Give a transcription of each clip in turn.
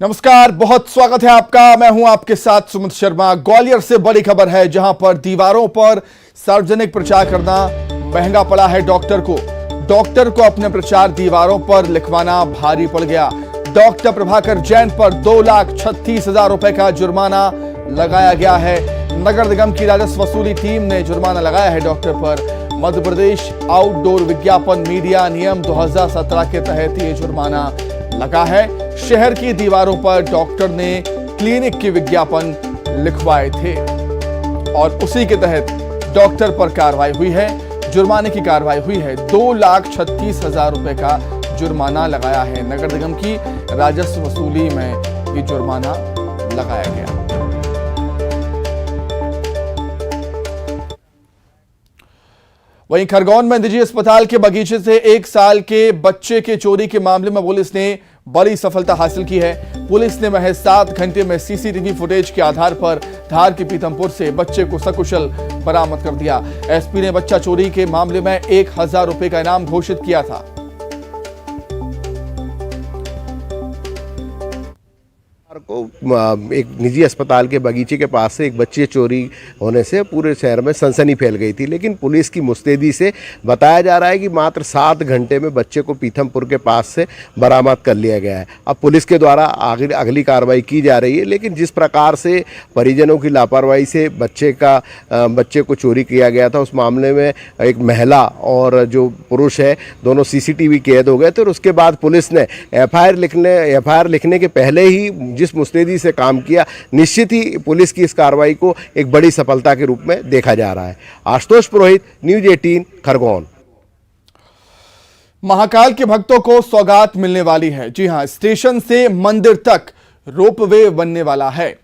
नमस्कार, बहुत स्वागत है आपका। मैं हूं आपके साथ सुमित शर्मा। ग्वालियर से बड़ी खबर है, जहां पर दीवारों पर सार्वजनिक प्रचार करना महंगा पड़ा है डॉक्टर को अपने प्रचार दीवारों पर लिखवाना भारी पड़ गया। डॉक्टर प्रभाकर जैन पर 2,36,000 रुपए का जुर्माना लगाया गया है। नगर निगम की राजस्व वसूली टीम ने जुर्माना लगाया है डॉक्टर पर। मध्य प्रदेश आउटडोर विज्ञापन मीडिया नियम 2017 के तहत ये जुर्माना लगा है। शहर की दीवारों पर डॉक्टर ने क्लिनिक के विज्ञापन लिखवाए थे और उसी के तहत डॉक्टर पर कार्रवाई हुई है, जुर्माने की कार्रवाई हुई है। 2,36,000 रुपए का जुर्माना लगाया है। नगर निगम की राजस्व वसूली में ये जुर्माना लगाया गया। वहीं खरगोन में निजी अस्पताल के बगीचे से 1 साल के बच्चे के चोरी के मामले में पुलिस ने बड़ी सफलता हासिल की है। पुलिस ने महज 7 घंटे में सीसीटीवी फुटेज के आधार पर धार के पीतमपुर से बच्चे को सकुशल बरामद कर दिया। एसपी ने बच्चा चोरी के मामले में 1,000 रुपए का इनाम घोषित किया था। को एक निजी अस्पताल के बगीचे के पास से एक बच्चे चोरी होने से पूरे शहर में सनसनी फैल गई थी, लेकिन पुलिस की मुस्तैदी से बताया जा रहा है कि मात्र 7 घंटे में बच्चे को पीथमपुर के पास से बरामद कर लिया गया है। अब पुलिस के द्वारा अगली कार्रवाई की जा रही है, लेकिन जिस प्रकार से परिजनों की लापरवाही से बच्चे को चोरी किया गया था, उस मामले में एक महिला और जो पुरुष है दोनों सीसीटीवी कैद हो गए थे और उसके बाद पुलिस ने एफआईआर लिखने के पहले ही जिस मुस्तैदी से काम किया, निश्चित ही पुलिस की इस कार्रवाई को एक बड़ी सफलता के रूप में देखा जा रहा है। आशुतोष पुरोहित, न्यूज 18 खरगोन। महाकाल के भक्तों को सौगात मिलने वाली है। जी हां, स्टेशन से मंदिर तक रोपवे बनने वाला है,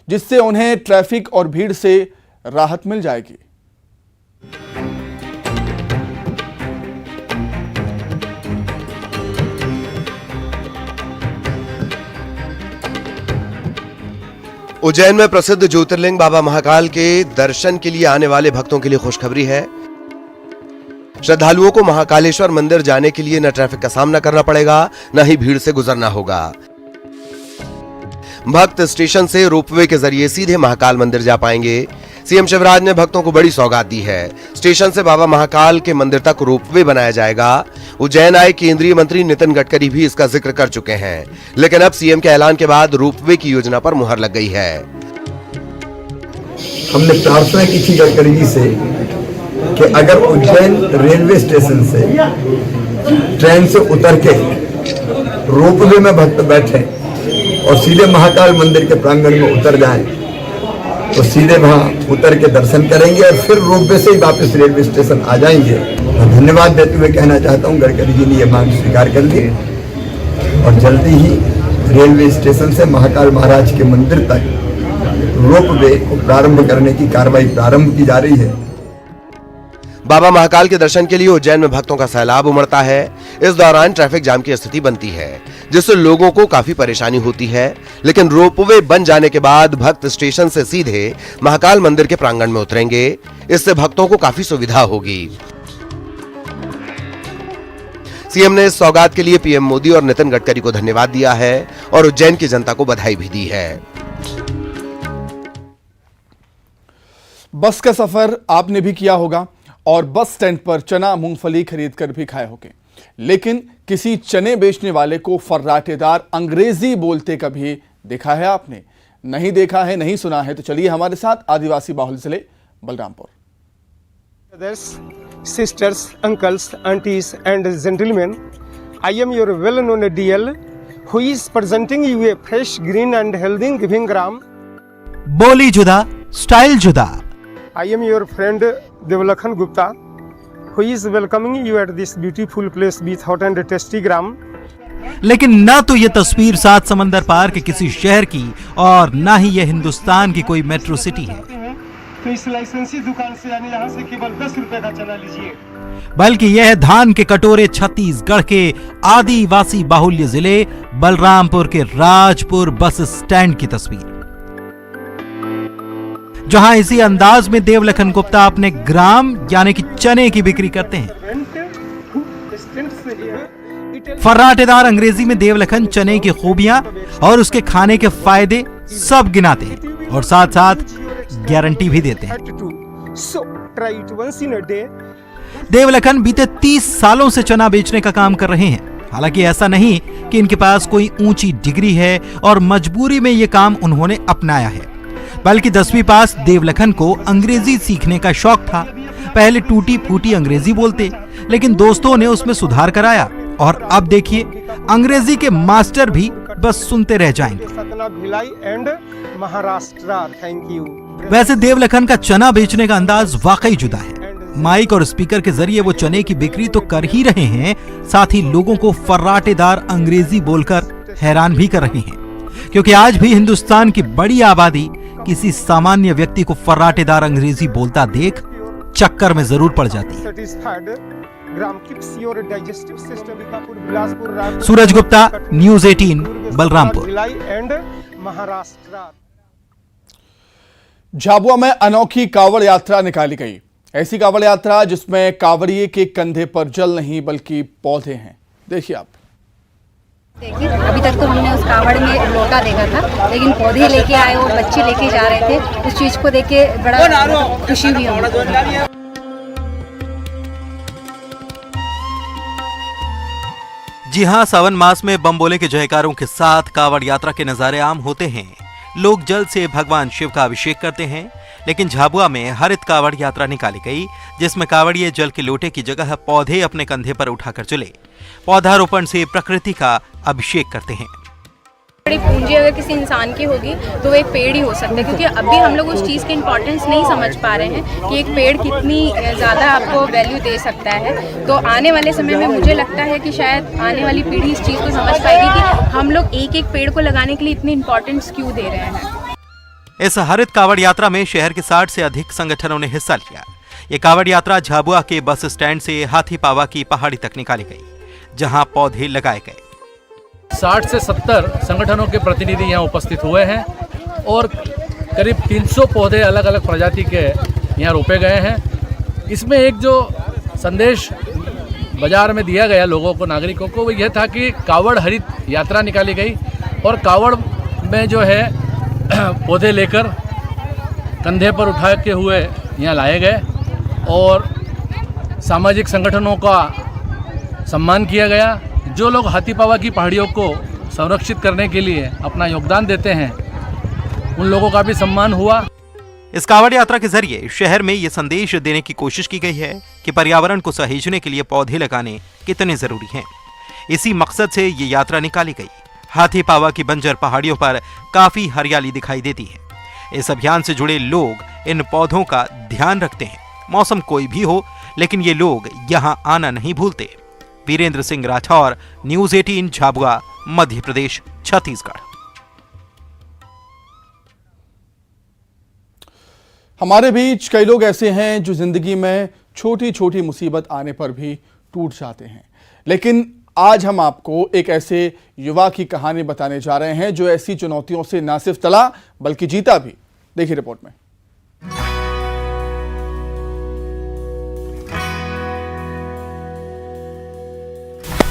जिससे उन्हें ट्रैफिक और भीड़ से राहत मिल जाएगी। उज्जैन में प्रसिद्ध ज्योतिर्लिंग बाबा महाकाल के दर्शन के लिए आने वाले भक्तों के लिए खुशखबरी है। श्रद्धालुओं को महाकालेश्वर मंदिर जाने के लिए न ट्रैफिक का सामना करना पड़ेगा, न ही भीड़ से गुजरना होगा। भक्त स्टेशन से रोपवे के जरिए सीधे महाकाल मंदिर जा पाएंगे। सीएम शिवराज ने भक्तों को बड़ी सौगात दी है। स्टेशन से बाबा महाकाल के मंदिर तक रोपवे बनाया जाएगा। उज्जैन आए केंद्रीय मंत्री नितिन गडकरी भी इसका जिक्र कर चुके हैं, लेकिन अब सीएम के ऐलान के बाद रोपवे की योजना पर मुहर लग गई है। हमने प्रार्थना की थी गडकरी जी से कि अगर उज्जैन रेलवे स्टेशन से ट्रेन से उतर के रोपवे में भक्त बैठे और सीधे महाकाल मंदिर के प्रांगण में उतर जाएं, तो सीधे वहां उतर के दर्शन करेंगे और फिर रोपवे से ही वापस रेलवे स्टेशन आ जाएंगे। धन्यवाद देते हुए कहना चाहता हूं, गडकरी जी ने यह मांग स्वीकार कर ली और जल्दी ही रेलवे स्टेशन से महाकाल महाराज के मंदिर तक रोपवे को प्रारंभ करने की कार्रवाई प्रारंभ की जा रही है। बाबा महाकाल के दर्शन के लिए उज्जैन में भक्तों का सैलाब उमड़ता है। इस दौरान ट्रैफिक जाम की स्थिति बनती है, जिससे लोगों को काफी परेशानी होती है, लेकिन रोपवे बन जाने के बाद भक्त स्टेशन से सीधे महाकाल मंदिर के प्रांगण में उतरेंगे। इससे भक्तों को काफी सुविधा होगी। सीएम ने इस सौगात के लिए पीएम मोदी और नितिन गडकरी को धन्यवाद दिया है और उज्जैन की जनता को बधाई भी दी है। बस का सफर आपने भी किया होगा और बस स्टैंड पर चना मूंगफली खरीद कर भी खाए होंगे, लेकिन किसी चने बेचने वाले को फर्राटेदार अंग्रेजी बोलते कभी देखा है आपने? नहीं देखा है, नहीं सुना है, तो चलिए हमारे साथ आदिवासी बाहुल जिले Balrampur. Brothers, sisters, uncles, aunties and gentlemen, I am your well-known DL who is presenting you a fresh, green and healthy giving gram. बोली जुदा, स्टाइल जुदा। I am your friend Devlakhan Gupta who is welcoming you at this beautiful place with hot and tasty gram. लेकिन ना तो ये तस्वीर 7 समंदर पार के किसी शहर की और ना ही ये हिंदुस्तान की कोई मेट्रो सिटी है, तो इस लाइसेंसी दुकान से यानी यहाँ से केवल 10 रुपए का चना लीजिए, बल्कि यह है धान के कटोरे छत्तीसगढ़ के आदिवासी बाहुल्य जिले बलरामपुर के राजपुर बस स्टैंड की तस्वीर, जहां इसी अंदाज में देवलखन गुप्ता अपने ग्राम यानी कि चने की बिक्री करते हैं। फर्राटेदार अंग्रेजी में देवलखन चने की खूबियां और उसके खाने के फायदे सब गिनाते हैं और साथ साथ गारंटी भी देते हैं। So try it once in a day. देवलखन बीते 30 सालों से चना बेचने का काम कर रहे हैं। हालांकि ऐसा नहीं कि इनके पास कोई ऊंची डिग्री है और मजबूरी में यह काम उन्होंने अपनाया है, बल्कि 10वीं पास देवलखन को अंग्रेजी सीखने का शौक था। पहले टूटी फूटी अंग्रेजी बोलते, लेकिन दोस्तों ने उसमें सुधार कराया और अब देखिए अंग्रेजी के मास्टर भी बस सुनते रह जाएंगे। Satna Bhilai and Maharashtra, thank you. वैसे देवलखन का चना बेचने का अंदाज वाकई जुदा है। माइक और स्पीकर के जरिए वो चने की बिक्री तो कर ही रहे हैं, साथ ही लोगों को फर्राटेदार अंग्रेजी बोलकर हैरान भी कर रहे हैं, क्योंकि आज भी हिंदुस्तान की बड़ी आबादी किसी सामान्य व्यक्ति को फर्राटेदार अंग्रेजी बोलता देख चक्कर में जरूर पड़ जाती है। सूरज गुप्ता, न्यूज़ 18, बलरामपुर। झाबुआ में अनोखी कावड़ यात्रा निकाली गई। ऐसी कावड़ यात्रा जिसमें कावड़िए के कंधे पर जल नहीं बल्कि पौधे हैं। देखिए आप। देखिए, अभी तक तो हमने उस कावड़ में लोटा देखा था, लेकिन पौधे लेके आए और बच्चे लेके जा रहे थे। उस चीज को देख के बड़ा खुशी हुई हमें। जी हां, सावन मास में बम बोले के जयकारों के साथ कावड़ यात्रा के नजारे आम होते हैं। लोग जल से भगवान शिव का अभिषेक करते हैं, लेकिन झाबुआ में हरित कावड़ यात्रा निकाली गई, जिसमें कावड़िए जल के लोटे की जगह पौधे अपने कंधे पर उठाकर चले। पौधारोपण से प्रकृति का अभिषेक करते हैं। बड़ी पूंजी अगर किसी इंसान की होगी तो वो एक पेड़ ही हो सकता है, क्योंकि अभी हम लोग उस चीज़ की इम्पोर्टेंस नहीं समझ पा रहे हैं कि एक पेड़ कितनी ज़्यादा आपको वैल्यू दे सकता है। तो आने वाले समय में मुझे लगता है कि शायद आने वाली पीढ़ी इस चीज़ को समझ पाएगी कि हम लोग एक एक पेड़ को लगाने के लिए इतनी इम्पोर्टेंस क्यों दे रहे हैं। इस हरित कावड़ यात्रा में शहर के 60 से अधिक संगठनों ने हिस्सा लिया। ये कावड़ यात्रा झाबुआ के बस स्टैंड से हाथीपावा की पहाड़ी तक निकाली गई, जहां पौधे लगाए गए। 60 से 70 संगठनों के प्रतिनिधि यहाँ उपस्थित हुए हैं और करीब 300 पौधे अलग अलग प्रजाति के यहाँ रोपे गए हैं। इसमें एक जो संदेश बाजार में दिया गया लोगों को, नागरिकों को, वो यह था कि कावड़ हरित यात्रा निकाली गई और कावड़ में जो है पौधे लेकर कंधे पर उठा के हुए यहाँ लाए गए और सामाजिक संगठनों का सम्मान किया गया। जो लोग हाथीपावा की पहाड़ियों को संरक्षित करने के लिए अपना योगदान देते हैं, उन लोगों का भी सम्मान हुआ। इस कावड़ यात्रा के जरिए शहर में ये संदेश देने की कोशिश की गई है कि पर्यावरण को सहेजने के लिए पौधे लगाने कितने जरूरी हैं। इसी मकसद से ये यात्रा निकाली गई। हाथीपावा की बंजर पहाड़ियों पर काफी हरियाली दिखाई देती है। इस अभियान से जुड़े लोग इन पौधों का ध्यान रखते हैं। मौसम कोई भी हो, लेकिन ये लोग यहाँ आना नहीं भूलते। वीरेंद्र सिंह राठौर, न्यूज़ 18, झाबुआ, मध्य प्रदेश, छत्तीसगढ़। हमारे बीच कई लोग ऐसे हैं जो जिंदगी में छोटी छोटी मुसीबत आने पर भी टूट जाते हैं, लेकिन आज हम आपको एक ऐसे युवा की कहानी बताने जा रहे हैं जो ऐसी चुनौतियों से न सिर्फ टला बल्कि जीता भी। देखिए रिपोर्ट में।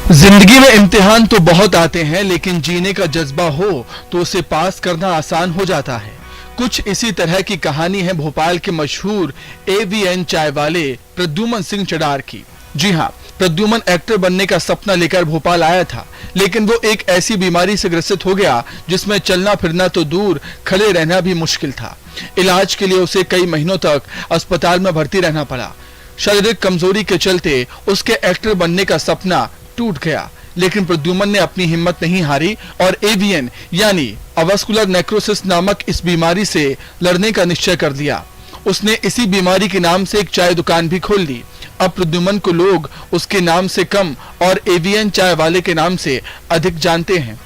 जिंदगी में इम्तिहान तो बहुत आते हैं, लेकिन जीने का जज्बा हो तो उसे पास करना आसान हो जाता है। कुछ इसी तरह की कहानी है भोपाल के मशहूर AVN चाय वाले प्रद्युमन सिंह चडार की। जी हाँ, प्रद्युमन एक्टर बनने का सपना लेकर भोपाल आया था, लेकिन वो एक ऐसी बीमारी से ग्रसित हो गया जिसमें चलना फिरना तो दूर, खड़े रहना भी मुश्किल था। इलाज के लिए उसे कई महीनों तक अस्पताल में भर्ती रहना पड़ा। शारीरिक कमजोरी के चलते उसके एक्टर बनने का सपना टूट गया, लेकिन प्रद्युमन ने अपनी हिम्मत नहीं हारी और AVN यानी अवास्कुलर नेक्रोसिस नामक इस बीमारी से लड़ने का निश्चय कर लिया। उसने इसी बीमारी के नाम से एक चाय दुकान भी खोल ली। अब प्रद्युमन को लोग उसके नाम से कम और AVN चाय वाले के नाम से अधिक जानते हैं।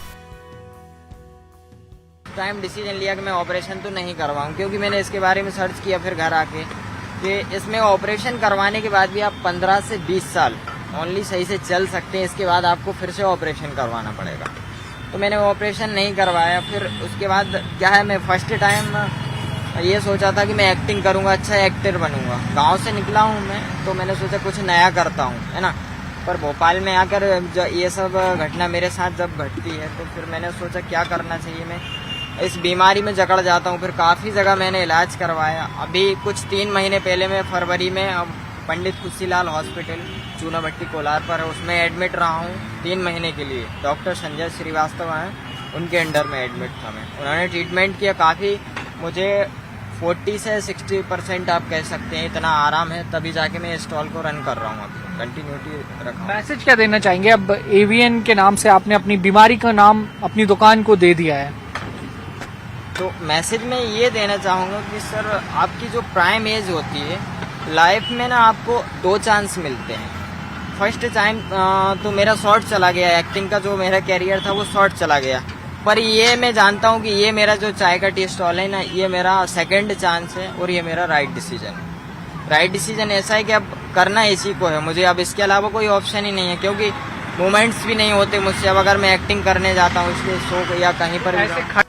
टाइम डिसीजन लिया कि मैं ऑपरेशन तो नहीं करवाऊं, क्योंकि मैंने इसके बारे में सर्च किया फिर घर आके कि इसमें ऑपरेशन करवाने के बाद भी आप 15 से 20 साल ओनली सही से चल सकते हैं, इसके बाद आपको फिर से ऑपरेशन करवाना पड़ेगा। तो मैंने ऑपरेशन नहीं करवाया। फिर उसके बाद क्या है, मैं फर्स्ट टाइम ये सोचा था कि मैं एक्टिंग करूंगा, अच्छा एक्टर बनूंगा। गांव से निकला हूं मैं, तो मैंने सोचा कुछ नया करता हूं, है ना। पर भोपाल में आकर जब ये सब घटना मेरे साथ जब घटती है तो फिर मैंने सोचा क्या करना चाहिए। मैं इस बीमारी में जकड़ जाता हूँ। फिर काफ़ी जगह मैंने इलाज करवाया। अभी कुछ 3 महीने पहले मैं फरवरी में पंडित खुशीलाल हॉस्पिटल चूनाभट्टी कोलार पर है, उसमें एडमिट रहा हूँ 3 महीने के लिए। डॉक्टर संजय श्रीवास्तव हैं, उनके अंडर में एडमिट था मैं। उन्होंने ट्रीटमेंट किया, काफ़ी मुझे 40 से 60% आप कह सकते हैं इतना आराम है, तभी जाके मैं स्टॉल को रन कर रहा हूँ। अभी कंटिन्यूटी रखा। मैसेज क्या देना चाहेंगे? अब एवीएन के नाम से आपने अपनी बीमारी का नाम अपनी दुकान को दे दिया है, तो मैसेज में ये देना चाहूँगा कि सर आपकी जो प्राइम एज होती है लाइफ में ना, आपको 2 चांस मिलते हैं। फर्स्ट टाइम तो मेरा शॉर्ट चला गया, एक्टिंग का जो मेरा कैरियर था वो शॉर्ट चला गया, पर ये मैं जानता हूँ कि ये मेरा जो चाय का टी स्टॉल है ना, ये मेरा सेकंड चांस है और ये मेरा राइट डिसीजन है। राइट डिसीजन ऐसा है कि अब करना इसी को है मुझे, अब इसके अलावा कोई ऑप्शन ही नहीं है, क्योंकि मोमेंट्स भी नहीं होते मुझसे। अब अगर मैं एक्टिंग करने जाता हूँ इसलिए शो या कहीं पर भी।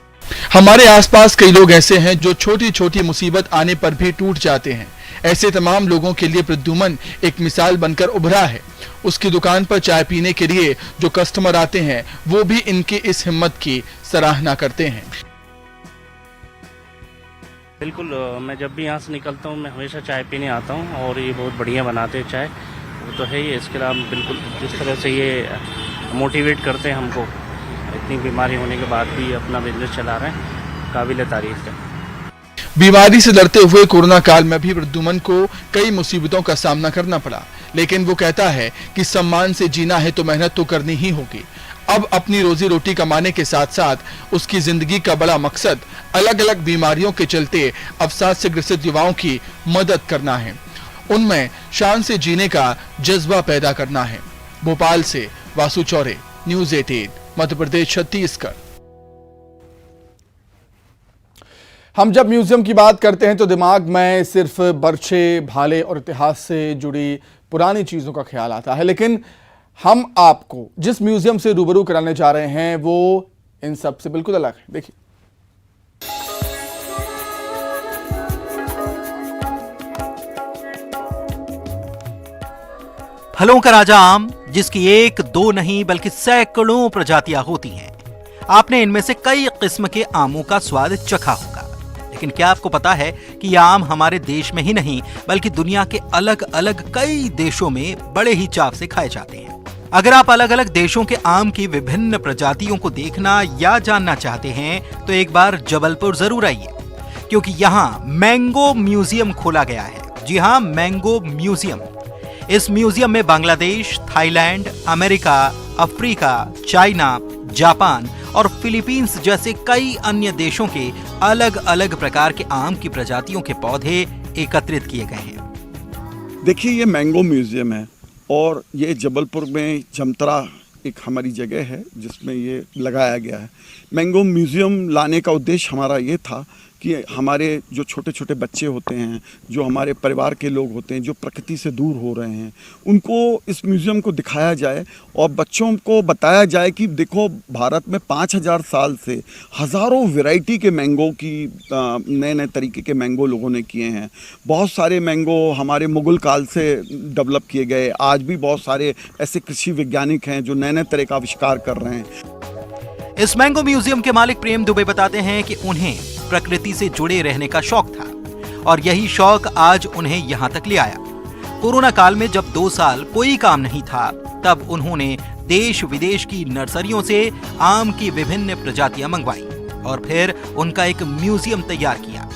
हमारे आसपास कई लोग ऐसे हैं जो छोटी छोटी मुसीबत आने पर भी टूट जाते हैं। ऐसे तमाम लोगों के लिए प्रद्युमन एक मिसाल बनकर उभरा है। उसकी दुकान पर चाय पीने के लिए जो कस्टमर आते हैं वो भी इनकी इस हिम्मत की सराहना करते हैं। बिल्कुल, मैं जब भी यहाँ से निकलता हूँ मैं हमेशा चाय पीने आता हूँ और ये बहुत बढ़िया बनाते हैं चाय, वो तो है ही। इसके अलावा बिल्कुल जिस तरह से ये मोटिवेट करते हैं हमको, इतनी बीमारी होने के बाद भी अपना बिजनेस चला रहे हैं, काबिल तारीफ है। बीमारी से लड़ते हुए कोरोना काल में भी प्रद्युमन को कई मुसीबतों का सामना करना पड़ा, लेकिन वो कहता है कि सम्मान से जीना है तो मेहनत तो करनी ही होगी। अब अपनी रोजी रोटी कमाने के साथ साथ उसकी जिंदगी का बड़ा मकसद अलग अलग बीमारियों के चलते अवसाद से ग्रसित युवाओं की मदद करना है, उनमें शान से जीने का जज्बा पैदा करना है। भोपाल से वासु चौरे, न्यूज़ 18, मध्य प्रदेश, छत्तीसगढ़। हम जब म्यूजियम की बात करते हैं तो दिमाग में सिर्फ बर्छे, भाले और इतिहास से जुड़ी पुरानी चीजों का ख्याल आता है, लेकिन हम आपको जिस म्यूजियम से रूबरू कराने जा रहे हैं वो इन सब से बिल्कुल अलग है। देखिए, फलों का राजा आम, जिसकी 1, 2 नहीं बल्कि सैकड़ों प्रजातियां होती हैं। आपने इनमें से कई किस्म के आमों का स्वाद चखा होगा, लेकिन क्या आपको पता है कि ये आम हमारे देश में ही नहीं बल्कि दुनिया के अलग अलग कई देशों में बड़े ही चाव से खाए जाते हैं। अगर आप अलग अलग देशों के आम की विभिन्न प्रजातियों को देखना या जानना चाहते हैं तो एक बार जबलपुर जरूर आइए, क्योंकि यहाँ मैंगो म्यूजियम खोला गया है। जी हाँ, मैंगो म्यूजियम। इस म्यूजियम में Bangladesh, Thailand, America, Africa, China, Japan और फिलीपींस जैसे कई अन्य देशों के अलग अलग प्रकार के आम की प्रजातियों के पौधे एकत्रित किए गए हैं। देखिए, ये मैंगो म्यूजियम है और ये जबलपुर में जमतरा एक हमारी जगह है जिसमें ये लगाया गया है। मैंगो म्यूजियम लाने का उद्देश्य हमारा ये था कि हमारे जो छोटे छोटे बच्चे होते हैं, जो हमारे परिवार के लोग होते हैं, जो प्रकृति से दूर हो रहे हैं, उनको इस म्यूज़ियम को दिखाया जाए और बच्चों को बताया जाए कि देखो, भारत में 5000 साल से हज़ारों वैरायटी के मैंगो की नए नए तरीके के मैंगो लोगों ने किए हैं। बहुत सारे मैंगो हमारे मुग़ल काल से डेवलप किए गए। आज भी बहुत सारे ऐसे कृषि वैज्ञानिक हैं जो नए नए तरह का आविष्कार कर रहे हैं। इस मैंगो म्यूजियम के मालिक प्रेम दुबे बताते हैं कि उन्हें प्रकृति से जुड़े रहने का शौक था और यही शौक आज उन्हें यहाँ तक ले आया। कोरोना काल में जब 2 साल कोई काम नहीं था, तब उन्होंने देश विदेश की नर्सरियों से आम की विभिन्न प्रजातियां मंगवाई और फिर उनका एक म्यूजियम तैयार किया।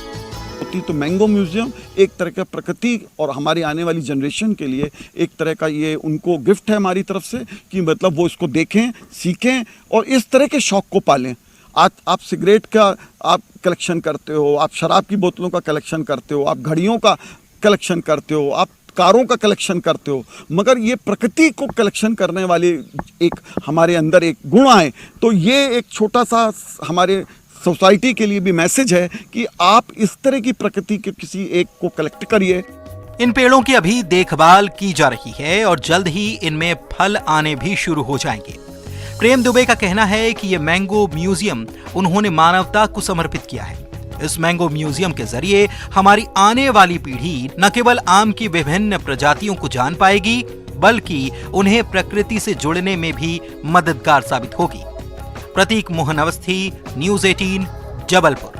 तो मैंगो म्यूजियम एक तरह का प्रकृति और हमारी आने वाली जनरेशन के लिए एक तरह का ये उनको गिफ्ट है हमारी तरफ से, कि मतलब वो इसको देखें, सीखें और इस तरह के शौक को पालें। आज आप सिगरेट का आप कलेक्शन करते हो, आप शराब की बोतलों का कलेक्शन करते हो, आप घड़ियों का कलेक्शन करते हो, आप कारों का कलेक्शन करते हो, मगर ये प्रकृति को कलेक्शन करने वाले एक हमारे अंदर एक गुण आए। तो ये एक छोटा सा हमारे सोसाइटी के लिए भी मैसेज है कि आप इस तरह की प्रकृति के किसी एक को कलेक्ट करिए। इन पेड़ों की अभी देखभाल की जा रही है और जल्द ही इनमें फल आने भी शुरू हो जाएंगे। प्रेम दुबे का कहना है कि ये मैंगो म्यूजियम उन्होंने मानवता को समर्पित किया है। इस मैंगो म्यूजियम के जरिए हमारी आने वाली पीढ़ी न केवल आम की विभिन्न प्रजातियों को जान पाएगी, बल्कि उन्हें प्रकृति से जुड़ने में भी मददगार साबित होगी। प्रतीक मोहन अवस्थी, न्यूज़ 18, जबलपुर।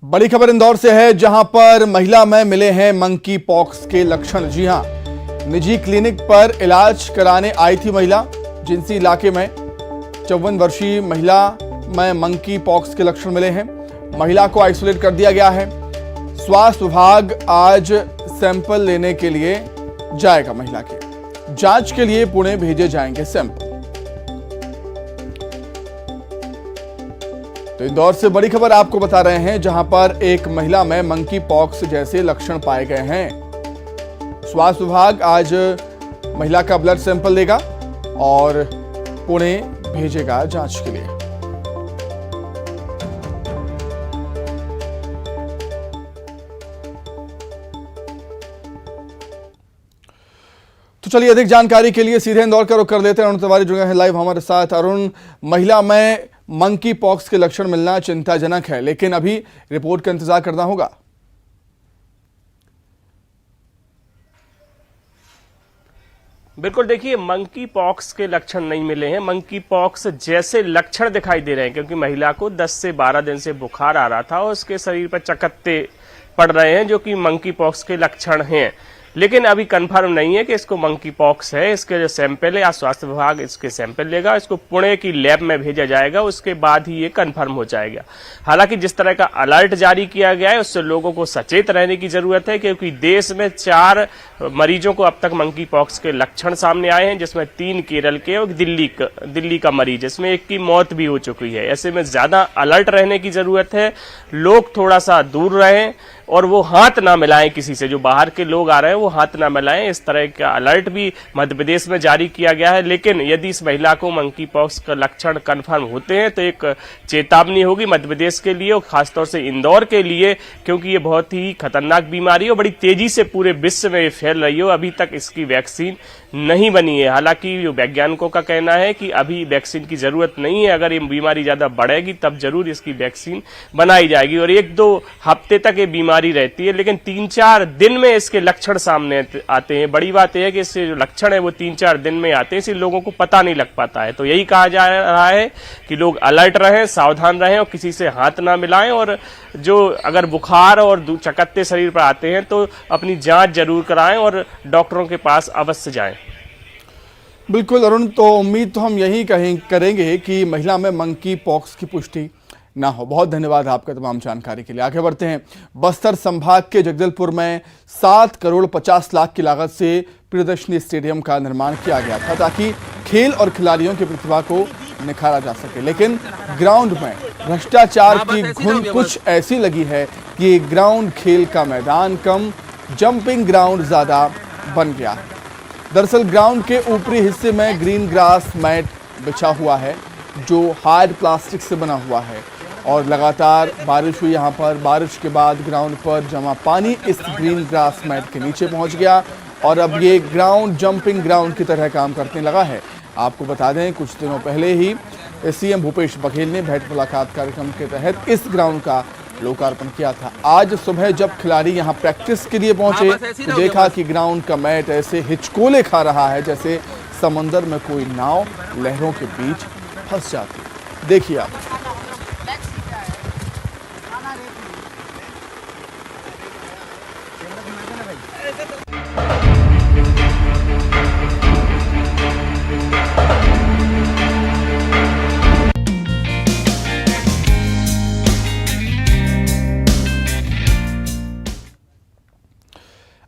बड़ी खबर इंदौर से है, जहां पर महिला में मिले हैं मंकी पॉक्स के लक्षण। जी हां, निजी क्लिनिक पर इलाज कराने आई थी महिला। जिंसी इलाके में 54 वर्षीय महिला में मंकी पॉक्स के लक्षण मिले हैं। महिला को आइसोलेट कर दिया गया है। स्वास्थ्य विभाग आज सैंपल लेने के लिए जाएगा। महिला के जांच के लिए पुणे भेजे जाएंगे सैंपल। तो इंदौर से बड़ी खबर आपको बता रहे हैं, जहां पर एक महिला में मंकी पॉक्स जैसे लक्षण पाए गए हैं। स्वास्थ्य विभाग आज महिला का ब्लड सैंपल लेगा और पुणे भेजेगा जांच के लिए। तो चलिए, अधिक जानकारी के लिए सीधे इंदौर का रुख कर लेते हैं। अरुण तिवारी जुड़े हैं लाइव हमारे साथ। अरुण, महिला में मंकी पॉक्स के लक्षण मिलना चिंताजनक है, लेकिन अभी रिपोर्ट का इंतजार करना होगा। बिल्कुल, देखिए, मंकी पॉक्स के लक्षण नहीं मिले हैं। मंकी पॉक्स जैसे लक्षण दिखाई दे रहे हैं, क्योंकि महिला को 10 से 12 दिन से बुखार आ रहा था और उसके शरीर पर चकत्ते पड़ रहे हैं, जो कि मंकी पॉक्स के लक्षण हैं। लेकिन अभी कंफर्म नहीं है कि इसको मंकी पॉक्स है। इसके जो सैंपल है, आज स्वास्थ्य विभाग इसके सैंपल लेगा, इसको पुणे की लैब में भेजा जाएगा, उसके बाद ही ये कंफर्म हो जाएगा। हालांकि जिस तरह का अलर्ट जारी किया गया है, उससे लोगों को सचेत रहने की जरूरत है, क्योंकि देश में 4 मरीजों को अब तक मंकी पॉक्स के लक्षण सामने आए हैं, जिसमें 3 केरल के और दिल्ली का मरीज, इसमें एक की मौत भी हो चुकी है। ऐसे में ज्यादा अलर्ट रहने की जरूरत है। लोग थोड़ा सा दूर रहें और वो हाथ ना मिलाएं किसी से। जो बाहर के लोग आ रहे हैं वो हाथ ना मिलाएं। इस तरह का अलर्ट भी मध्य प्रदेश में जारी किया गया है। लेकिन यदि इस महिला को मंकी पॉक्स का लक्षण कंफर्म होते हैं तो एक चेतावनी होगी मध्य प्रदेश के लिए और खासतौर से इंदौर के लिए, क्योंकि ये बहुत ही खतरनाक बीमारी है और बड़ी तेजी से पूरे विश्व में फैल रही है। अभी तक इसकी वैक्सीन नहीं बनी है। हालांकि जो वैज्ञानिकों का कहना है कि अभी वैक्सीन की जरूरत नहीं है। अगर ये बीमारी ज्यादा बढ़ेगी तब जरूर इसकी वैक्सीन बनाई जाएगी और 1-2 हफ्ते तक ये बीमारी रहती है, लेकिन 3-4 दिन में इसके लक्षण सामने आते हैं। बड़ी बात यह है कि इसके जो लक्षण है वो 3-4 दिन में आते हैं, इसलिए लोगों को पता नहीं लग पाता है। तो यही कहा जा रहा है कि लोग अलर्ट रहें, सावधान रहें और किसी से हाथ ना मिलाएं। और जो अगर बुखार और चकत्ते शरीर पर आते हैं तो अपनी जांच जरूर कराएं और डॉक्टरों के पास अवश्य जाएं। बिल्कुल अरुण, तो उम्मीद तो हम यही करेंगे कि महिला में मंकी पॉक्स की पुष्टि ना हो। बहुत धन्यवाद आपका तमाम जानकारी के लिए। आगे बढ़ते हैं। बस्तर संभाग के जगदलपुर में 7 करोड़ 50 लाख की लागत से प्रियदर्शनी स्टेडियम का निर्माण किया गया था, ताकि खेल और खिलाड़ियों की प्रतिभा को निखारा जा सके। लेकिन ग्राउंड में भ्रष्टाचार की घुन कुछ ऐसी लगी है कि ग्राउंड खेल का मैदान कम, जंपिंग ग्राउंड ज्यादा बन गया है। दरअसल ग्राउंड के ऊपरी हिस्से में ग्रीन ग्रास मैट बिछा हुआ है, जो हार्ड प्लास्टिक से बना हुआ है और लगातार बारिश हुई यहाँ पर। बारिश के बाद ग्राउंड पर जमा पानी इस ग्रीन ग्रास मैट के नीचे पहुँच गया और अब ये ग्राउंड जंपिंग ग्राउंड की तरह काम करने लगा है। आपको बता दें, कुछ दिनों पहले ही सीएम भूपेश बघेल ने भेंट मुलाकात कार्यक्रम के तहत इस ग्राउंड का लोकार्पण किया था। आज सुबह जब खिलाड़ी यहां प्रैक्टिस के लिए पहुंचे तो देखा कि ग्राउंड का मैट ऐसे हिचकोले खा रहा है जैसे समंदर में कोई नाव लहरों के बीच फंस जाती। देखिए आप।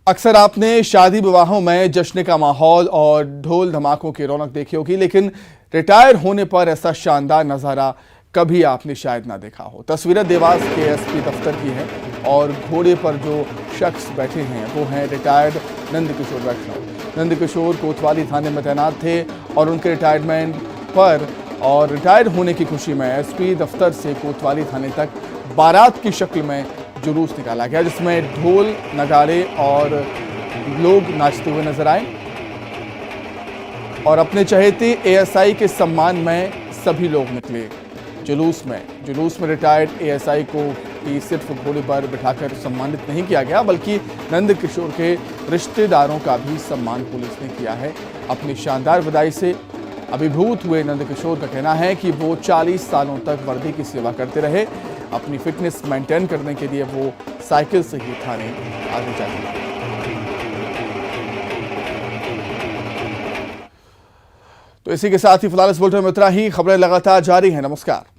अक्सर आपने शादी विवाहों में जश्न का माहौल और ढोल धमाकों की रौनक देखी होगी, लेकिन रिटायर होने पर ऐसा शानदार नज़ारा कभी आपने शायद ना देखा हो। तस्वीरें देवास के एसपी दफ्तर की हैं और घोड़े पर जो शख्स बैठे हैं वो हैं रिटायर्ड नंदकिशोर वैष्णव। नंदकिशोर कोतवाली थाने में तैनात थे और उनके रिटायरमेंट पर और रिटायर्ड होने की खुशी में एसपी दफ्तर से कोतवाली थाने तक बारात की शक्ल में जुलूस निकाला गया, जिसमें ढोल नगाड़े और लोग नाचते हुए नजर आए और अपने चहेते एएसआई के सम्मान में सभी लोग निकले जुलूस में रिटायर्ड एएसआई को कि सिर्फ घोड़े पर बिठाकर सम्मानित नहीं किया गया, बल्कि नंदकिशोर के रिश्तेदारों का भी सम्मान पुलिस ने किया है। अपनी शानदार विदाई से अभिभूत हुए नंदकिशोर का कहना है कि वो 40 सालों तक वर्दी की सेवा करते रहे। अपनी फिटनेस मेंटेन करने के लिए वो साइकिल से ही थाने आने जाते हैं। तो इसी के साथ ही फिलहाल इस बुलेटिन में इतना ही। खबरें लगातार जारी हैं। नमस्कार।